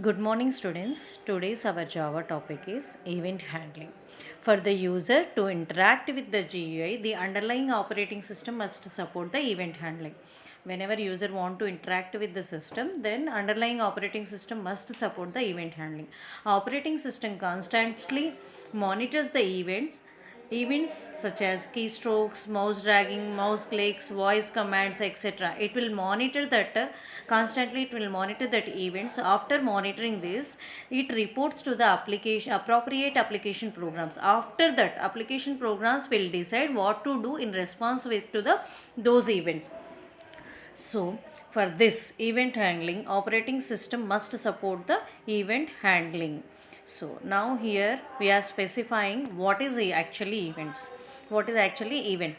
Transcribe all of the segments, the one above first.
Good morning, students. Today's our Java topic is event handling. For the user to interact with the GUI, the underlying operating system must support the event handling. Whenever user want to interact with the system, then underlying operating system must support the event handling. Operating system constantly monitors the events such as keystrokes, mouse dragging, mouse clicks, voice commands, etc. It will monitor that constantly. It will monitor that events. After monitoring this, it reports to the application appropriate application programs. After that, application programs will decide what to do in response with to the those events. So, for this event handling, operating system must support the event handling. So, now here we are specifying what is actually events. What is actually event?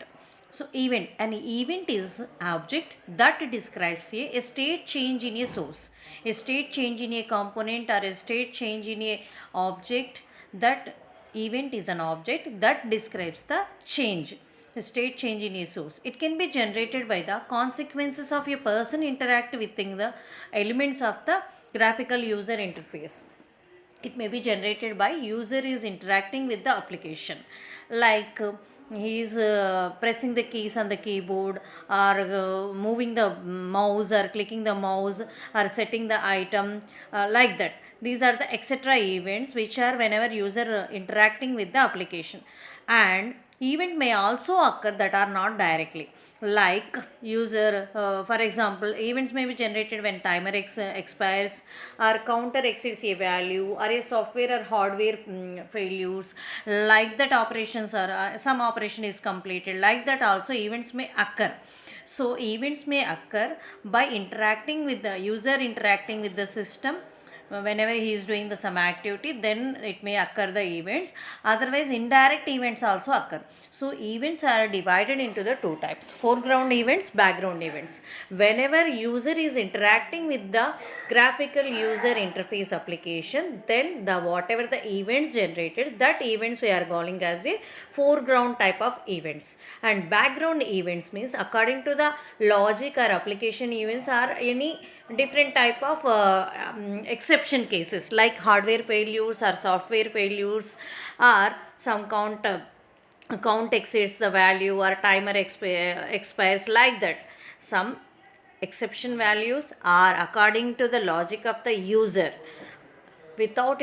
So, an event is object that describes a state change in a source, a state change in a component, or a state change in a object. That event is an object that describes the change, state change in a source. It can be generated by the consequences of a person interact within the elements of the graphical user interface. It may be generated by user is interacting with the application, like he is pressing the keys on the keyboard, or moving the mouse, or clicking the mouse, or setting the item, like that. These are the etc events which are whenever user interacting with the application. And event may also occur that are not directly, like user, for example, events may be generated when timer expires, or counter exceeds a value, or a software or hardware failures, like that operations, or some operation is completed, like that also events may occur. So events may occur by interacting with the user, interacting with the system. Whenever he is doing the some activity, then it may occur the events. Otherwise, indirect events also occur. So events are divided into the two types: foreground events, background events. Whenever user is interacting with the graphical user interface application, then the whatever the events generated, that events we are calling as a foreground type of events. And background events means according to the logic or application events, are any different type of exception cases, like hardware failures or software failures, or some count exceeds the value, or timer expires, like that. Some exception values are according to the logic of the user, without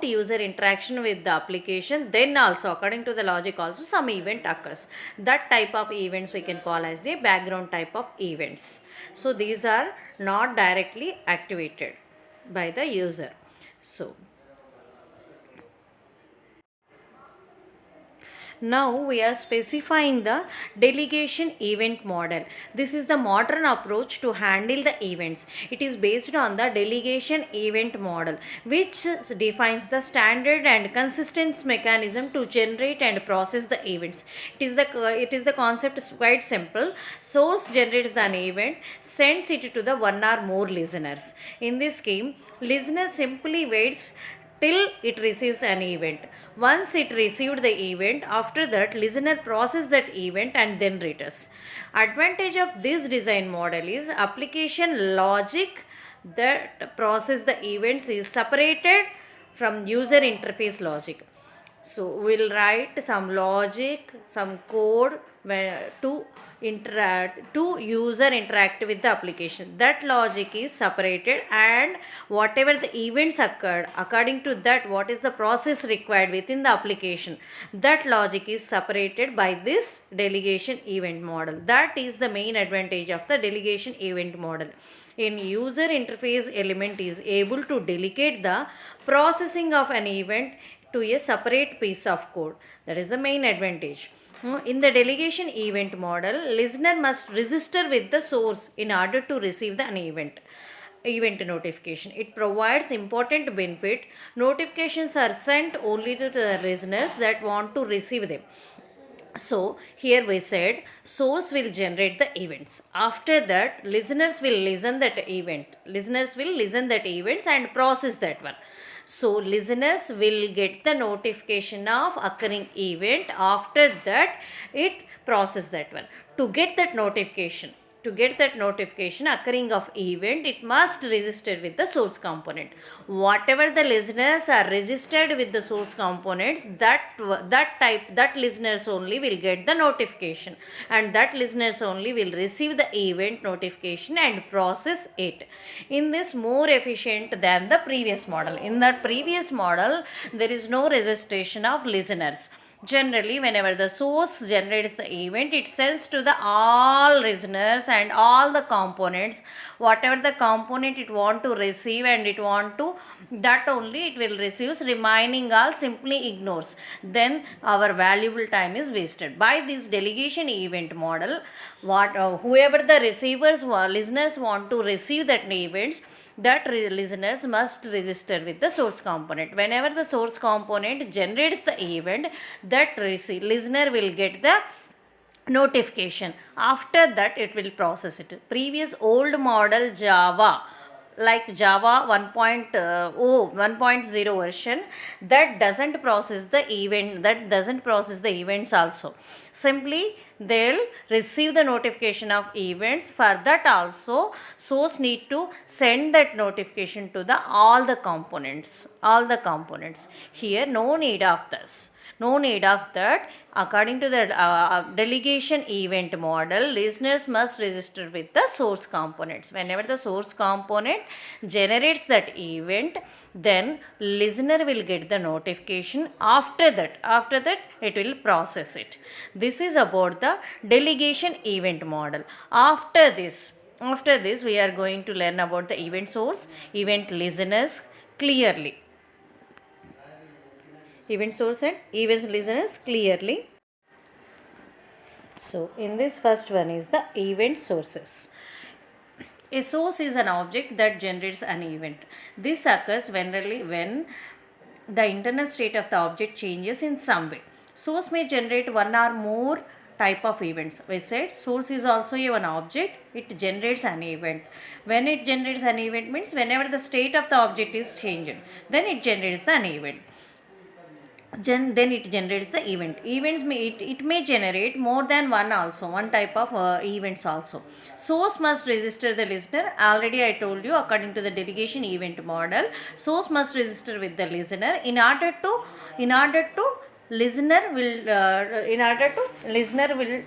user interaction with the application. Then also according to the logic also some event occurs. That type of events we can call as a background type of events. So these are not directly activated by the user. So now we are specifying the delegation event model. This is the modern approach to handle the events. It is based on the delegation event model, which defines the standard and consistent mechanism to generate and process the events. It is the concept is quite simple. Source generates an event, sends it to the one or more listeners. In this scheme, listener simply waits till it receives an event. Once it received the event, after that listener process that event and then returns. Advantage of this design model is application logic that process the events is separated from user interface logic. So we'll write some logic, some code to user interact with the application. That logic is separated, and whatever the events occurred, according to that what is the process required within the application, that logic is separated by this delegation event model. That is the main advantage of the delegation event model. In user interface element is able to delegate the processing of an event to a separate piece of code. That is the main advantage. In the delegation event model, listener must register with the source in order to receive the event notification. It provides important benefit. Notifications are sent only to the listeners that want to receive them. So here we said source will generate the events. After that, listeners will listen that event. Listeners will listen that events and process that one. So listeners will get the notification of occurring event. After that, it process that one. To get that notification, To get that notification occurring of event, it must register with the source component. Whatever the listeners are registered with the source components, that listeners only will get the notification, and that listeners only will receive the event notification and process it. In this more efficient than the previous model. In that previous model, there is no registration of listeners. Generally, whenever the source generates the event, it sends to the all listeners and all the components, whatever the component it want to receive and it want to, that only it will receive, remaining all simply ignores. Then our valuable time is wasted. By this delegation event model, whoever the receivers or listeners want to receive that events, that listeners must register with the source component. Whenever the source component generates the event, that listener will get the notification. After that, it will process it. Previous old model Java, like Java 1.0 version, that doesn't process the event, that doesn't process the events also. Simply they'll receive the notification of events. For that also, source need to send that notification to the all the components. Here no need of this. No need of that. According to the delegation event model, listeners must register with the source components. Whenever the source component generates that event, then listener will get the notification. After that it will process it. This is about the delegation event model. After this we are going to learn about the event source, event listeners clearly. Event source and event listeners clearly. So in this first one is the event sources. A source is an object that generates an event. This occurs generally when the internal state of the object changes in some way. Source may generate one or more type of events. We said source is also one object, it generates an event. When it generates an event means whenever the state of the object is changed, then it generates an event. Then it generates the event. It may generate more than one type of events also. Source must register the listener. Already I told you, according to the delegation event model, source must register with the listener in order to listener will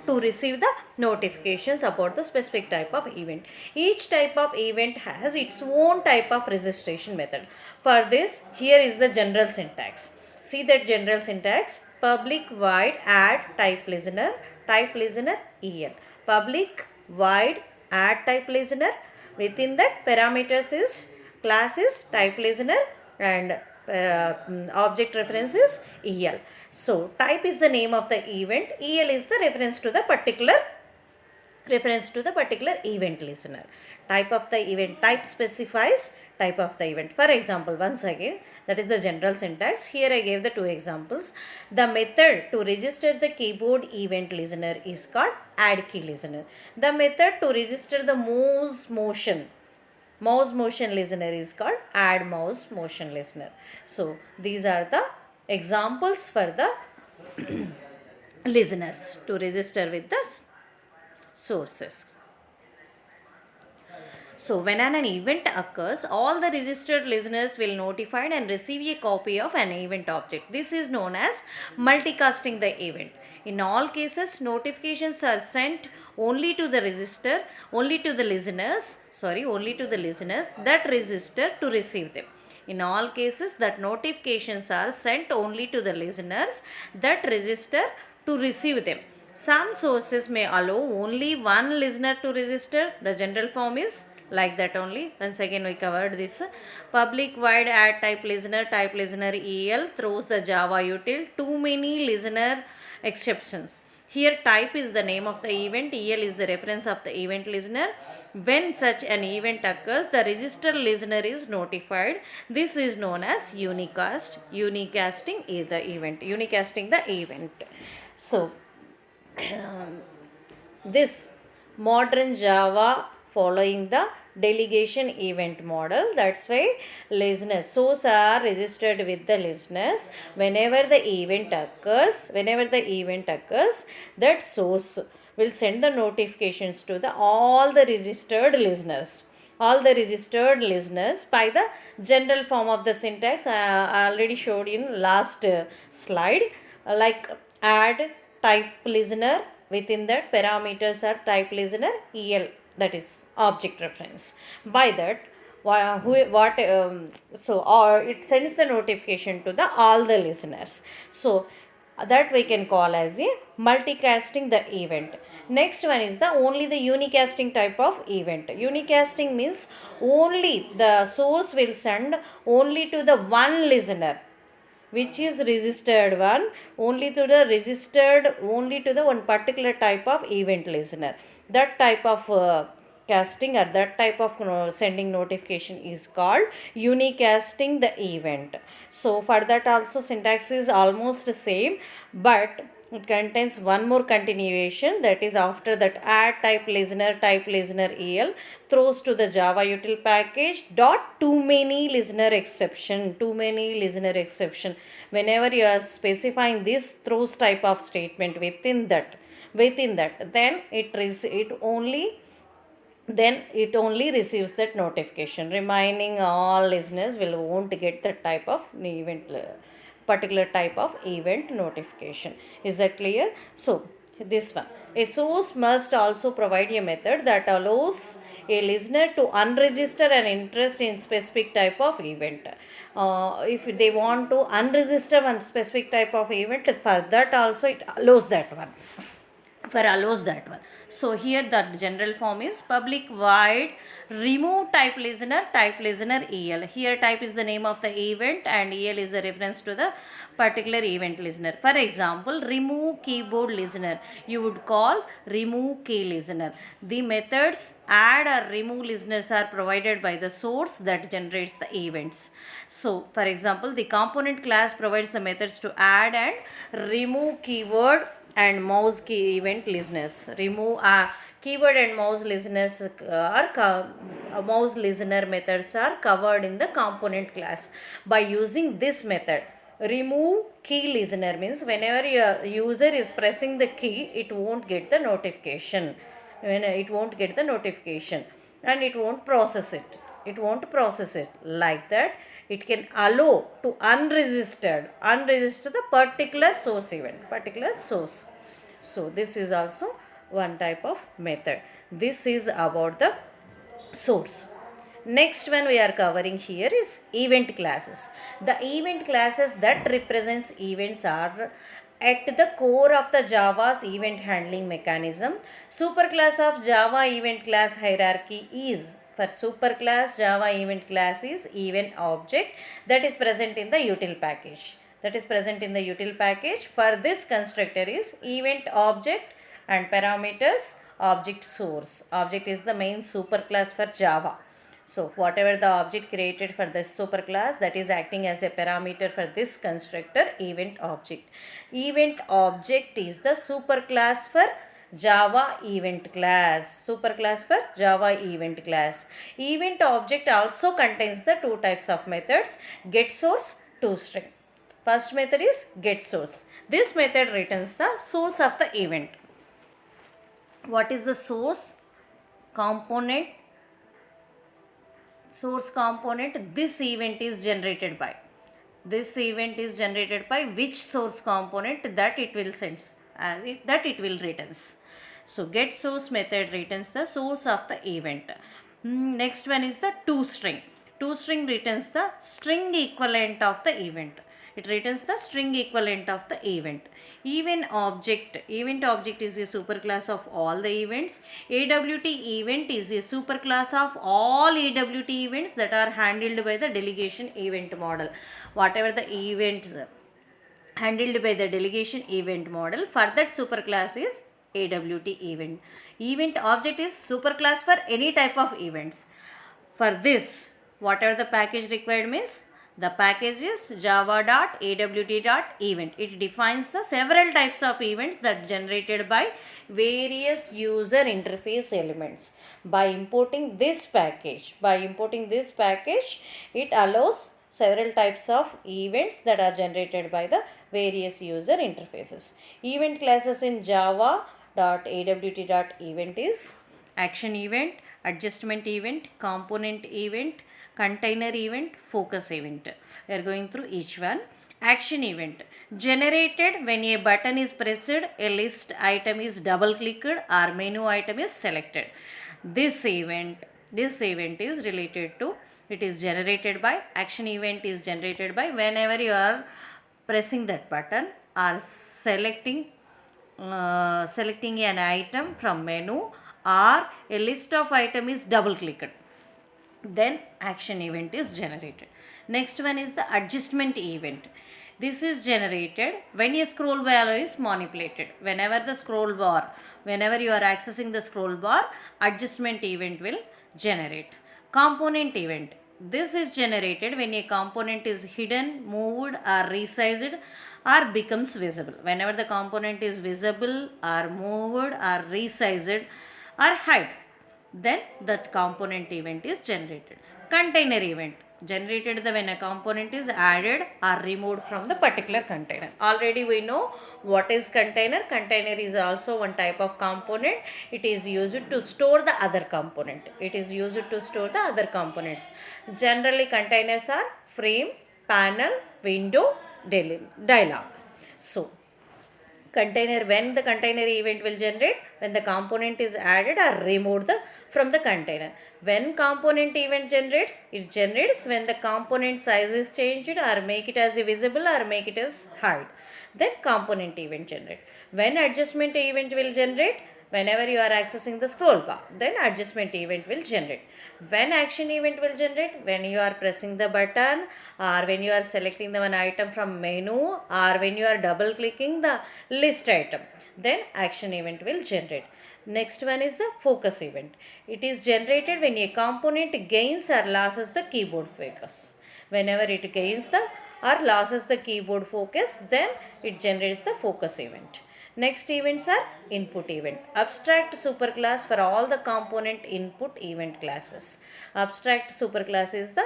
to receive the notifications about the specific type of event. Each type of event has its own type of registration method. For this, here is the general syntax. See that general syntax: public void add type listener EL. Public void add type listener. Within that, parameters is class is type listener and object reference is EL. So type is the name of the event. EL is the reference to the particular event listener. Type of the event, type specifies type of the event. For example, once again, that is the general syntax. Here I gave the two examples. The method to register the keyboard event listener is called add key listener. The method to register the mouse motion listener is called add mouse motion listener. So these are the examples for the listeners to register with the sources. So when an event occurs, all the registered listeners will notified and receive a copy of an event object. This is known as multicasting the event. In all cases, notifications are sent only to the listeners that register to receive them. In all cases, that notifications are sent only to the listeners that register to receive them. Some sources may allow only one listener to register. The general form is like that only. Once again we covered this. Public void add type listener EL throws the Java util too many listener exceptions. Here type is the name of the event, EL is the reference of the event listener. When such an event occurs, the registered listener is notified. This is known as unicast. Unicasting is the event. Unicasting the event. So this modern Java following the delegation event model. That's why listeners, source are registered with the listeners. Whenever the event occurs, that source will send the notifications to the all the registered listeners. All the registered listeners by the general form of the syntax I already showed in last slide, like add type listener, within that parameters are type listener el, that is object reference. By that or it sends the notification to the all the listeners. So that we can call as a multicasting the event. Next one is the only the unicasting type of event. Unicasting means only the source will send only to the one listener, which is registered one, only to the registered, only to the one particular type of event listener. That type of casting or that type of sending notification is called unicasting the event. So for that also syntax is almost same, but it contains one more continuation, that is after that add type listener el throws to the java util package dot too many listener exception. Whenever you are specifying this throws type of statement within that, then it only receives that notification. Remaining all listeners won't get that type of event, particular type of event notification. Is that clear? So this one, a source must also provide a method that allows a listener to unregister an interest in specific type of event. If they want to unregister one specific type of event, for that also it allows that one. So here the general form is public void remove type listener el. Here type is the name of the event and el is the reference to the particular event listener. For example, remove keyboard listener, you would call remove key listener. The methods add or remove listeners are provided by the source that generates the events. So for example, the component class provides the methods to add and remove keyword and mouse key event listeners. Remove keyword and mouse listeners mouse listener methods are covered in the component class by using this method. Remove key listener means whenever your user is pressing the key, it won't get the notification. When it won't get the notification and it won't process it. Like that, it can allow to unregister the particular source event, so this is also one type of method. This is about the source. Next one we are covering here is event classes. The event classes that represents events are at the core of the Java's event handling mechanism. Superclass of Java event class hierarchy is, for superclass Java event class is event object that is present in the util package. For this constructor is event object and parameters object source. Object is the main superclass for Java. So whatever the object created for this superclass, that is acting as a parameter for this constructor event object. Event object is the superclass for Java event class. Event object also contains the two types of methods, get source, toString. First method is get source. This method returns the source of the event. What is the source component? This event is generated by. Which source component that it will send, that it will returns. So get source method returns the source of the event. Next one is the toString. toString returns the string equivalent of the event. Event object is a superclass of all the events. AWT event is a superclass of all AWT events that are handled by the delegation event model. Whatever the events handled by the delegation event model, for that superclass is AWT event. Event object is superclass for any type of events. For this, whatever the package required means, the package is java.awt.event. It defines the several types of events that generated by various user interface elements. By importing this package, it allows several types of events that are generated by the various user interfaces. Event classes in Java java.awt.event is action event, adjustment event, component event, container event, focus event. We are going through each one. Action event generated when a button is pressed, a list item is double clicked, or menu item is selected. This event is related to, it is generated by, action event is generated by whenever you are pressing that button or selecting an item from menu, or a list of item is double clicked, then action event is generated. Next one is the adjustment event. This is generated when a scroll bar is manipulated. Whenever you are accessing the scroll bar, adjustment event will generate. Component event. This is generated when a component is hidden, moved, or resized, or becomes visible. Whenever the component is visible or moved or resized or hide, then that component event is generated. Container event generated when a component is added or removed from the particular container. Already we know what is container. Container is also one type of component. It is used to store the other component. Generally containers are frame, panel, window, dialog. So when the container event will generate when the component is added or removed from the container. When component event generates, it generates when the component size is changed or make it as visible or make it as hide. Then component event generate. When adjustment event will generate, whenever you are accessing the scroll bar, then adjustment event will generate. When action event will generate, when you are pressing the button, or when you are selecting the one item from menu, or when you are double clicking the list item, then action event will generate. Next one is the focus event. It is generated when a component gains or loses the keyboard focus. Whenever it gains or loses the keyboard focus, then it generates the focus event. Next events are input event. Abstract superclass for all the component input event classes. Abstract superclass is the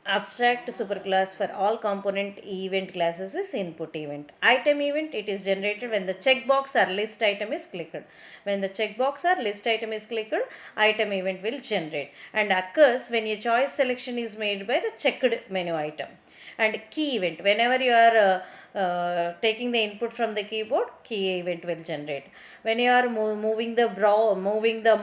abstract superclass for all component event classes is input event. Item event, it is generated when the checkbox or list item is clicked. When the checkbox or list item is clicked, item event will generate and occurs when a choice selection is made by the checked menu item. And key event, whenever you are taking the input from the keyboard, key event will generate. When you are moving the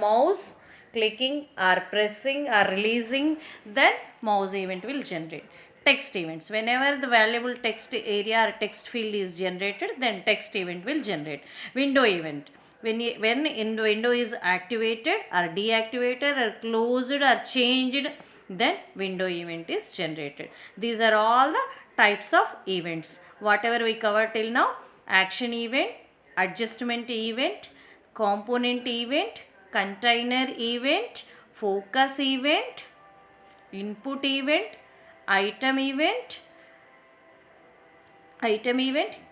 mouse, clicking or pressing or releasing, then mouse event will generate. Text events, whenever the valuable text area or text field is generated, then text event will generate. Window event, when window is activated or deactivated or closed or changed, then window event is generated. These are all the types of events. Whatever we covered till now: action event, adjustment event, component event, container event, focus event, input event, item event,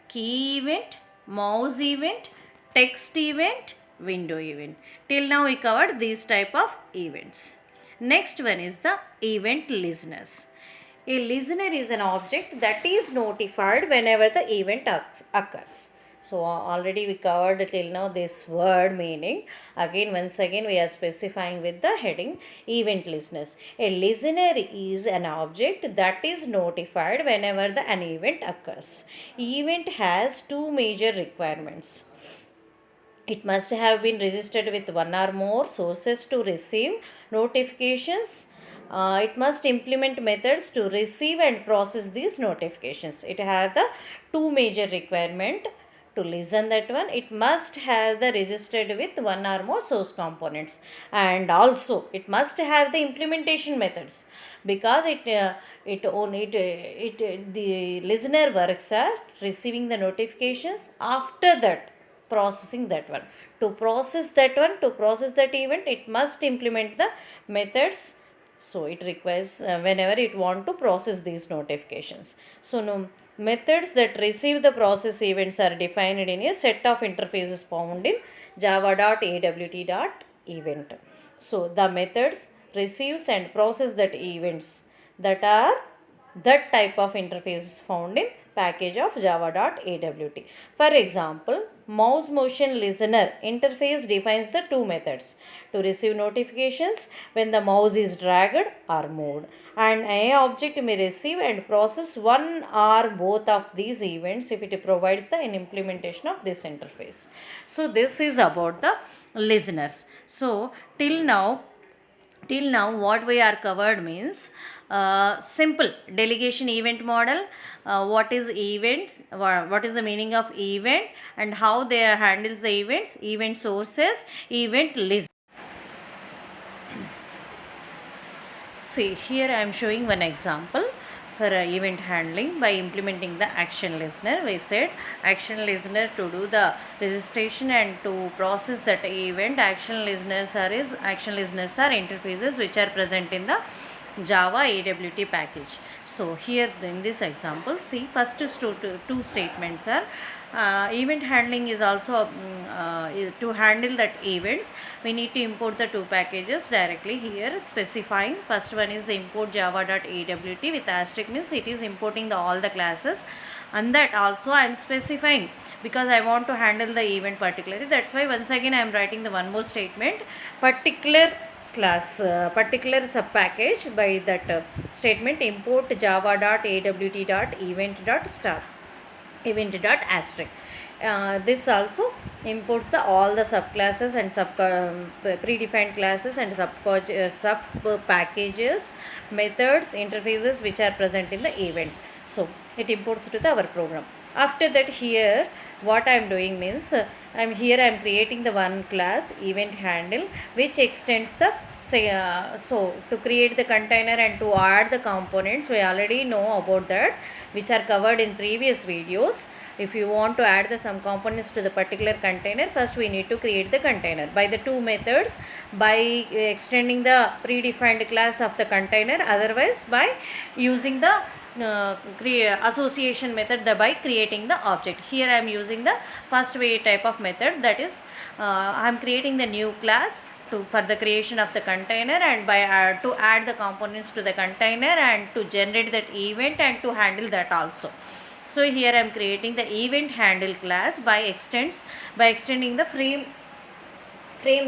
key event, mouse event, text event, window event. Till now we covered these type of events. Next one is the event listeners. A listener is an object that is notified whenever the event occurs. So already we covered till now this word meaning. Once again we are specifying with the heading event listeners. A listener is an object that is notified whenever an event occurs. Event has two major requirements. It must have been registered with one or more sources to receive notifications. It must implement methods to receive and process these notifications. It has the two major requirement to listen that one. It must have the registered with one or more source components, and also it must have the implementation methods, because the listener works are receiving the notifications, after that processing that one. To process that event, it must implement the methods. So it requires whenever it want to process these notifications. So methods that receive the process events are defined in a set of interfaces found in java.awt.event. So the methods receives and process that events, that are type of interfaces found in package of java.awt. For example, mouse motion listener interface defines the two methods to receive notifications when the mouse is dragged or moved, and an object may receive and process one or both of these events if it provides the implementation of this interface. So this is about the listeners. So till now what we are covered means simple delegation event model, what is events, what is the meaning of event, and how they handles the events, event sources, event list. See, here I am showing one example for event handling by implementing the action listener. We said action listener to do the registration and to process that event. Action listeners are interfaces which are present in the Java AWT package. So here in this example, see, first two statements are event handling is also to handle that events we need to import the two packages directly here specifying. First one is the import java.awt with asterisk, means it is importing all the classes, and that also I am specifying because I want to handle the event particularly. That's why once again I am writing the one more statement, particular class, particular sub package. By that statement, import java.awt.event.star event.asterisk. This also imports all the subclasses and predefined classes and sub packages, methods, interfaces which are present in the event. So it imports to our program. After that, here what I am doing means I am creating the one class event handle which extends the so to create the container and to add the components, we already know about that, which are covered in previous videos. If you want to add some components to the particular container, first we need to create the container by the two methods, by extending the predefined class of the container, otherwise by using the association method by creating the object. Here I am using the first way type of method, that is I am creating the new class for the creation of the container and by to add the components to the container and to generate that event and to handle that also. So here I am creating the event handle class by extending the frame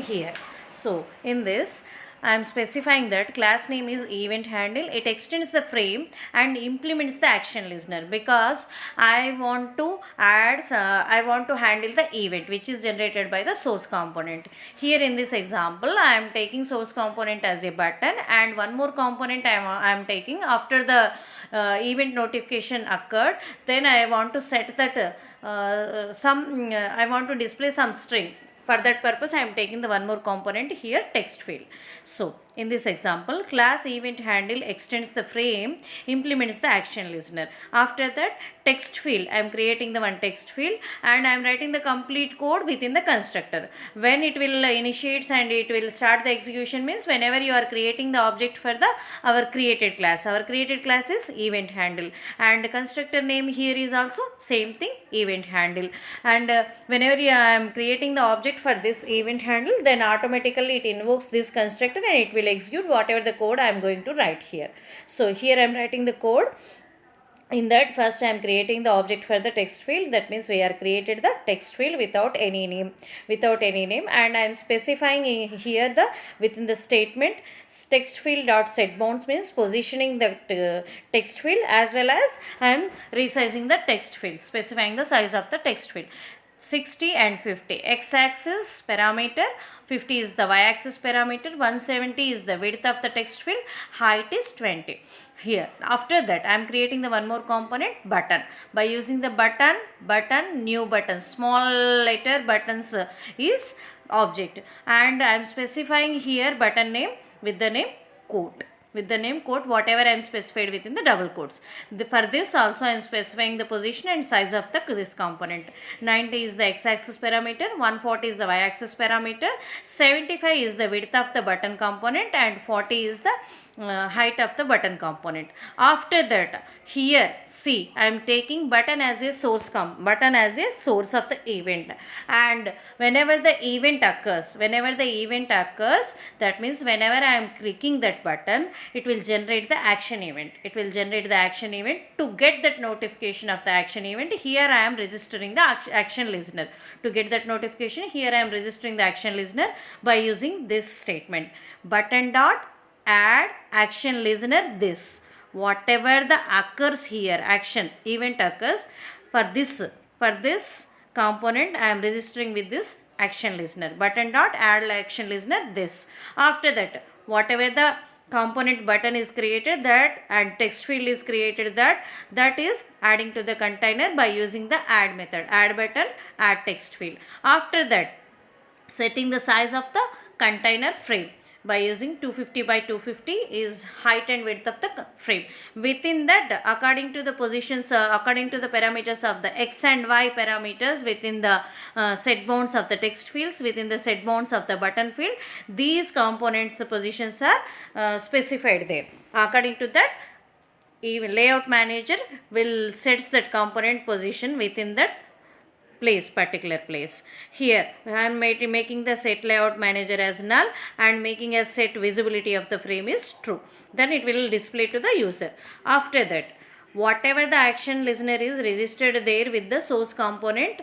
here. So in this I am specifying that class name is event handle. It extends the frame and implements the action listener because I want to handle the event which is generated by the source component. Here in this example, I am taking source component as a button, and one more component I am taking after the event notification occurred. Then I want to set that I want to display some string. For that purpose, I am taking the one more component here, text field. So in this example, class event handle extends the frame, implements the action listener. After that, text field, I am creating the one text field and I am writing the complete code within the constructor. When it will initiates and it will start the execution means whenever you are creating the object for our created class. Our created class is event handle, and constructor name here is also same thing, event handle. And whenever I am creating the object for this event handle, then automatically it invokes this constructor and it will execute whatever the code I am going to write here. So here I am writing the code. In that, first I am creating the object for the text field. That means we are created the text field without any name, and I am specifying here the within the statement text field dot set bounds means positioning the text field, as well as I am resizing the text field, specifying the size of the text field. 60 and 50 x-axis parameter, 50 is the y-axis parameter, 170 is the width of the text field, height is 20. Here after that I am creating the one more component, button. By using the button, new button, small letter buttons is object, and I am specifying here button name with the name quote. Whatever I am specified within the double quotes. For this also I am specifying the position and size of this component. 90 is the x-axis parameter, 140 is the y-axis parameter, 75 is the width of the button component, and 40 is the height of the button component. After that, here see, I am taking button as a button as a source of the event, and whenever the event occurs, that means whenever I am clicking that button, it will generate the action event. To get that notification of the action event, here I am registering the action listener. To get that notification, here I am registering the action listener by using this statement: button dot add action listener this. Whatever the occurs here, action event occurs, for this component I am registering with this action listener. Button dot add action listener this. After that, whatever the component button is created, that and text field is created, that is adding to the container by using the add method. Add button, add text field. After that, setting the size of the container frame by using 250 by 250 is height and width of the frame. Within that, according to the positions, according to the parameters of the x and y parameters within the set bounds of the text fields, within the set bounds of the button field, these components positions are specified there. According to that, even layout manager will sets that component position within that particular place. Here I am making the set layout manager as null and making a set visibility of the frame is true. Then it will display to the user. After that, whatever the action listener is registered there with the source component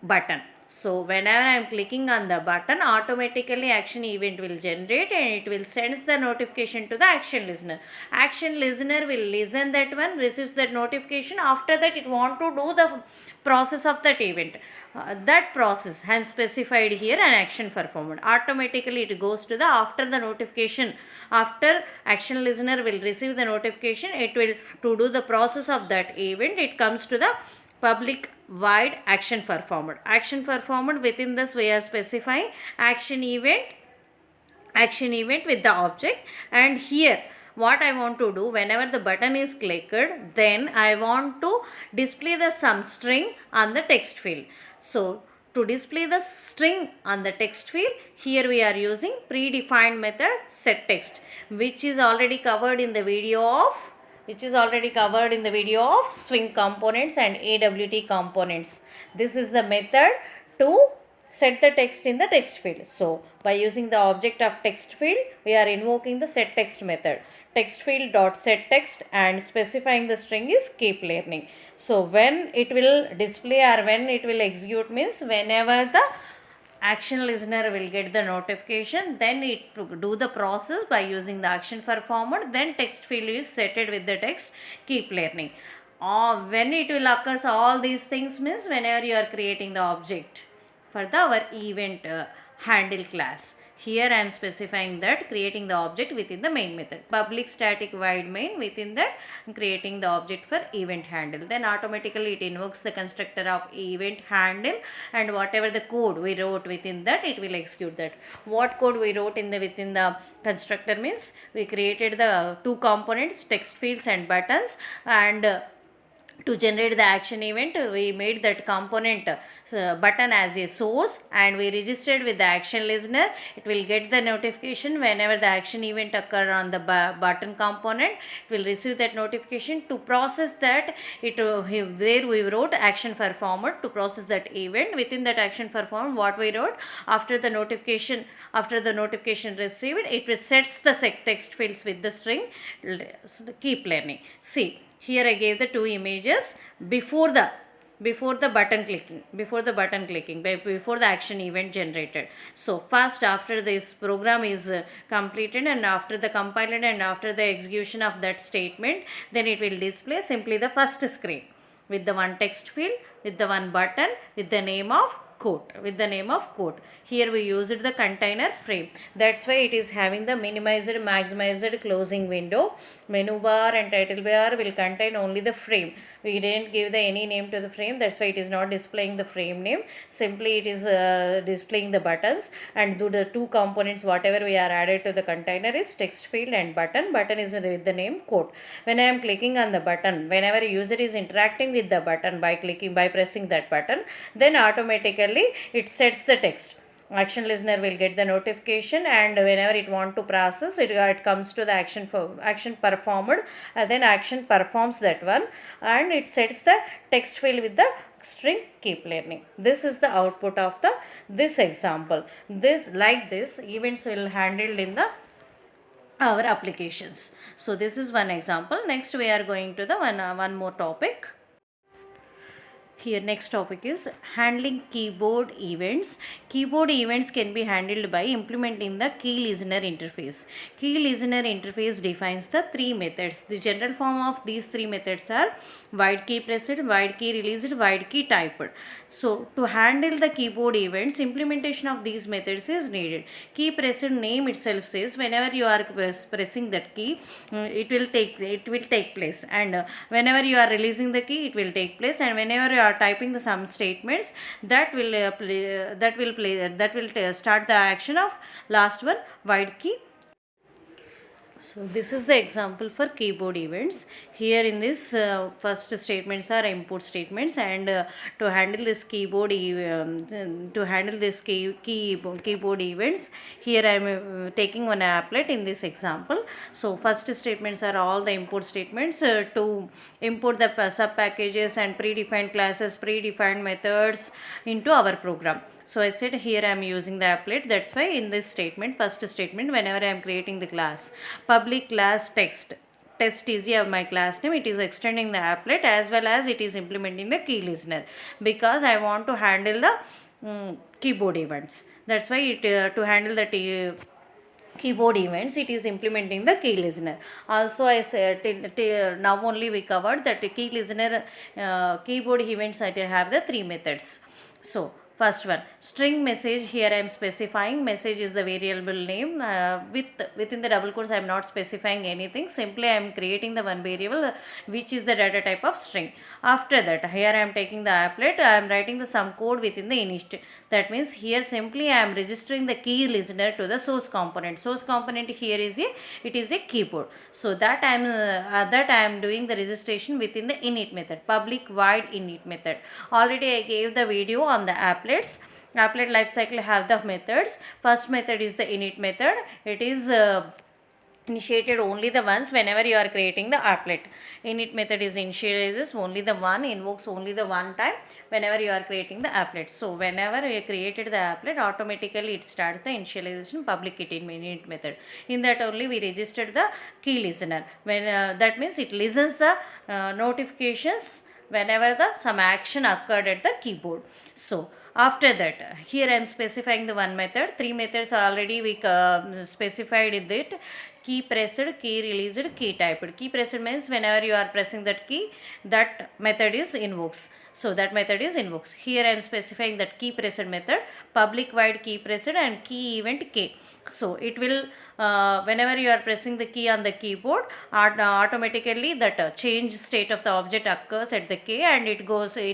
button. So whenever I am clicking on the button, automatically action event will generate and it will send the notification to the action listener. Action listener will listen that one, receives that notification. After that, it want to do the process of that event. That process I am specified here, an action performed. Automatically it goes to the after the notification. After action listener will receive the notification, it will to do the process of that event. It comes to the public void action performed. Action performed, within this we are specifying action event with the object. And here what I want to do, whenever the button is clicked, then I want to display the some string on the text field. So to display the string on the text field, here we are using predefined method setText, which is already covered in the video of Swing components and AWT components. This is the method to set the text in the text field. So by using the object of text field, we are invoking the setText method. Text field dot set text and specifying the string is keep learning. So when it will display or when it will execute means whenever the action listener will get the notification, then it do the process by using the action performed, then text field is setted with the text keep learning. When it will occur all these things means whenever you are creating the object for our event handle class. Here I am specifying that creating the object within the main method. Public static void main, within that creating the object for event handle. Then automatically it invokes the constructor of event handle, and whatever the code we wrote within that, it will execute that. What code we wrote within the constructor means we created the two components, text fields and buttons, and to generate the action event, we made that component button as a source and we registered with the action listener. It will get the notification whenever the action event occur on the button component. It will receive that notification. To process that, there we wrote action performed to process that event. Within that action performed, what we wrote, after the notification received, it resets the text fields with the string keep learning. See, here I gave the two images before the button clicking, before the action event generated. So first, after this program is completed and after the compiled and after the execution of that statement, then it will display simply the first screen with the one text field, with the one button, with the name of quote. Here we used the container frame. That's why it is having the minimized, maximized, closing window. Menu bar and title bar will contain only the frame. We didn't give any name to the frame. That's why it is not displaying the frame name. Simply it is displaying the buttons, and the two components whatever we are added to the container is text field and button. Button is with the name quote. When I am clicking on the button, whenever a user is interacting with the button by pressing that button, then automatically it sets the text. Action listener will get the notification, and whenever it want to process it, it comes to the action for action performed, and then action performs that one, and it sets the text field with the string keep learning. This is the output of the this example. This events will handled in the our applications. So this is one example. Next we are going to the one more topic. Here next topic is handling keyboard events. Keyboard events can be handled by implementing the key listener interface. Key listener interface defines the three methods. The general form of these three methods are wide key pressed, wide key released, wide key typed. So to handle the keyboard events, implementation of these methods is needed. Key pressed name itself says whenever you are pressing that key, it will take place, and whenever you are releasing the key, it will take place, and whenever you are typing the some statements, that will start the action of last one, wide key. So this is the example for keyboard events. Here in this first statements are input statements, and to handle this keyboard events, here I am taking one applet in this example. So first statements are all the import statements to import the sub packages and predefined classes, predefined methods into our program. So I said here I am using the applet. That's why in this statement, first statement, whenever I am creating the class, public class text is my class name, it is extending the applet as well as it is implementing the key listener, because I want to handle the keyboard events. That's why it to handle the keyboard events, it is implementing the key listener. Also I said now only we covered that key listener keyboard events. I have the three methods. So first one, string message. Here I am specifying message is the variable name. Within the double quotes I am not specifying anything. Simply I am creating the one variable which is the data type of string. After that, here I am taking the applet. I am writing the some code within the init. That means here simply I am registering the key listener to the source component. Source component here is it is a keyboard. So that I am doing the registration within the init method, public void init method. Already I gave the video on the applets. Applet lifecycle have the methods. First method is the init method. It is initiated only the once whenever you are creating the applet. Init method is initializes only the one, invokes only the one time whenever you are creating the applet. So whenever you created the applet, automatically it starts the initialization public init method. In that only we registered the key listener. When that means it listens the notifications whenever the some action occurred at the keyboard. So after that, here I am specifying the one method. Three methods already we specified in it. Key pressed, key released, key typed. Key pressed means whenever you are pressing that key, that method is invokes. So that method is invokes. Here I am specifying that key pressed method, public void key pressed and key event k. So it will whenever you are pressing the key on the keyboard, automatically that change state of the object occurs at the k, and it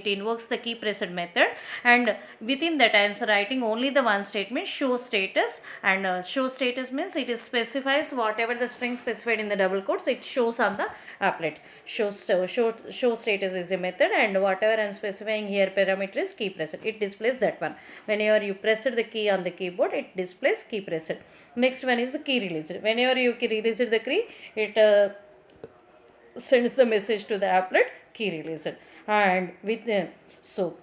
invokes the key pressed method, and within that I am writing only the one statement, show status. And show status means it is specifies whatever the string specified in the double quotes, it shows on the applet. Show status is a method, and whatever I am specifying here parameter is key pressed, it displays that one. Whenever you press the key on the keyboard, it displays key pressed. Next one is the key released. Whenever you release the key, it sends the message to the applet, key released. And with so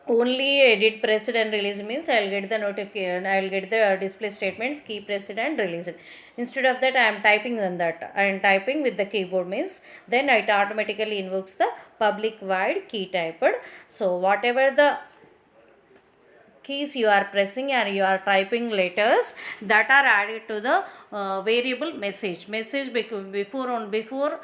only edit pressed and released means I will get the notification, I will get the display statements key pressed and released. Instead of that I am typing on that. I am typing with the keyboard means then it automatically invokes the public void key typed. So whatever the keys you are pressing and you are typing letters that are added to the variable message before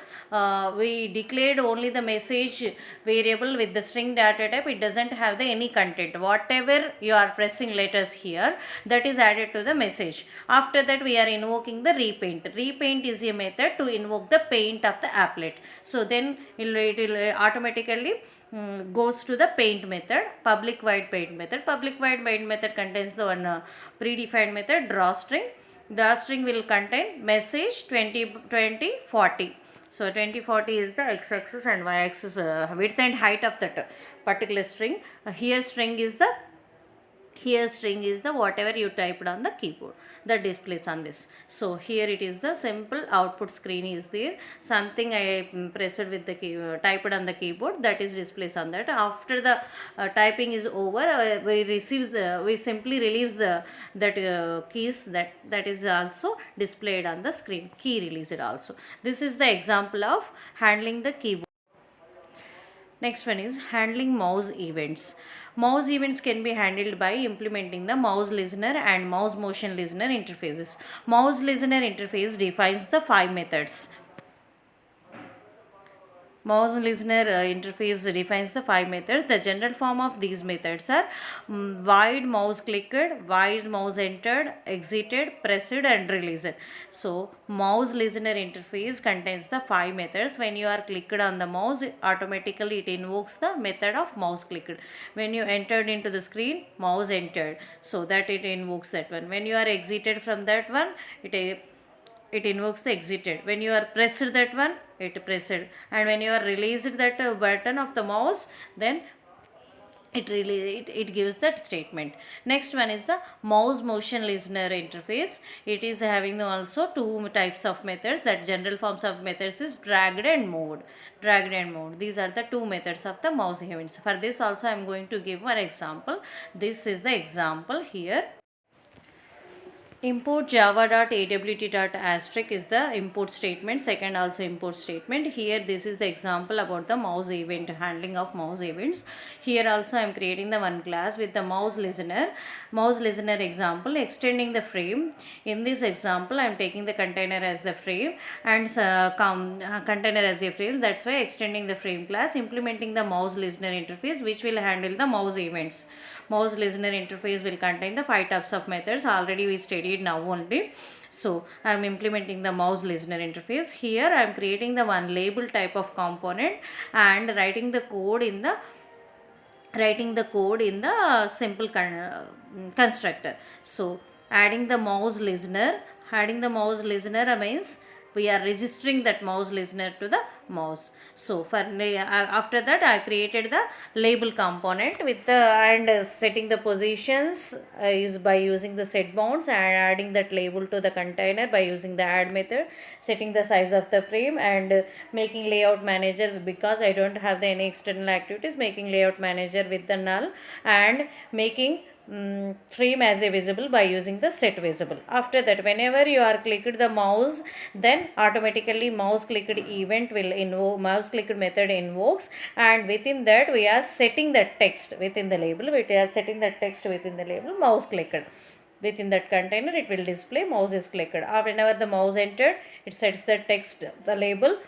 we declared only the message variable with the string data type. It doesn't have the any content. Whatever you are pressing letters here, that is added to the message. After that we are invoking the repaint. Repaint is a method to invoke the paint of the applet. So then it will automatically goes to the paint method, public void paint method. Public void paint method contains the one predefined method, draw string. The string will contain message 20, 40. So 20, 40 is the x-axis and y-axis width and height of that particular string. Here Here string is the whatever you typed on the keyboard that displays on this. So here it is the simple output screen is there, something I pressed with the key, typed on the keyboard, that is displays on that. After the typing is over, we simply release the that keys that is also displayed on the screen, key released also. This is the example of handling the keyboard. Next one is handling mouse events. Mouse events can be handled by implementing the mouse listener and mouse motion listener interfaces. Mouse listener interface defines the 5 methods. Mouse listener interface defines the 5 methods. The general form of these methods are wide mouse clicked, wide mouse entered, exited, pressed and released. So mouse listener interface contains the 5 methods. When you are clicked on the mouse, automatically it invokes the method of mouse clicked. When you entered into the screen, mouse entered, so that it invokes that one. When you are exited from that one, it invokes the exited. When you are pressed that one, it pressed, and when you are released that button of the mouse, then it gives that statement. Next one is the mouse motion listener interface. It is having also two types of methods. That general forms of methods is dragged and moved. These are the two methods of the mouse events. For this also I am going to give one example. This is the example here. Import java.awt.asterisk is the import statement, second also import statement. Here this is the example about the mouse event, handling of mouse events. Here also I am creating the one class with the mouse listener example, extending the frame. In this example I am taking the container as the frame and container as a frame. That's why extending the frame class, implementing the mouse listener interface which will handle the mouse events. Mouse listener interface will contain the 5 types of methods. Already we studied now only. So I am implementing the mouse listener interface. Here I am creating the one label type of component and writing the code in the simple constructor. So adding the mouse listener means we are registering that mouse listener to the mouse. So for after that I created the label component with the setting the positions is by using the set bounds, and adding that label to the container by using the add method, setting the size of the frame, and making layout manager, because I don't have any external activities, making layout manager with the null, and making frame as a visible by using the set visible. After that, whenever you are clicked the mouse, then automatically mouse clicked event will invoke, mouse clicked method invokes, and within that we are setting the text within the label. We are setting the text within the label mouse clicked. Within that container it will display mouse is clicked. Whenever the mouse entered, it sets the text, the label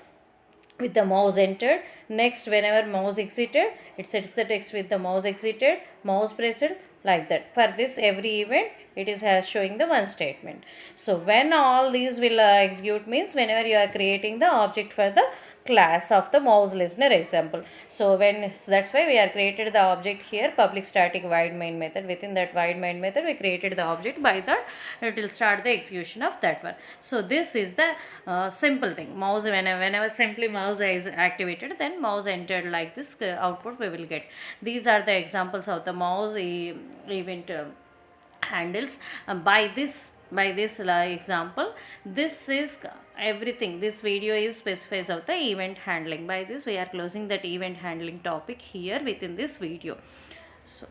with the mouse entered. Next, whenever mouse exited, it sets the text with the mouse exited, mouse pressed, like that. For this every event it is showing the one statement. So when all these will execute means whenever you are creating the object for the class of the mouse listener example. So that's why we are created the object here, public static void main method. Within that void main method we created the object, by that it will start the execution of that one. So this is the simple thing. Mouse, whenever simply mouse is activated, then mouse entered, like this output we will get. These are the examples of the mouse event handles. By this example, this is everything. This video is specifies of the event handling. By this we are closing that event handling topic here within this video. So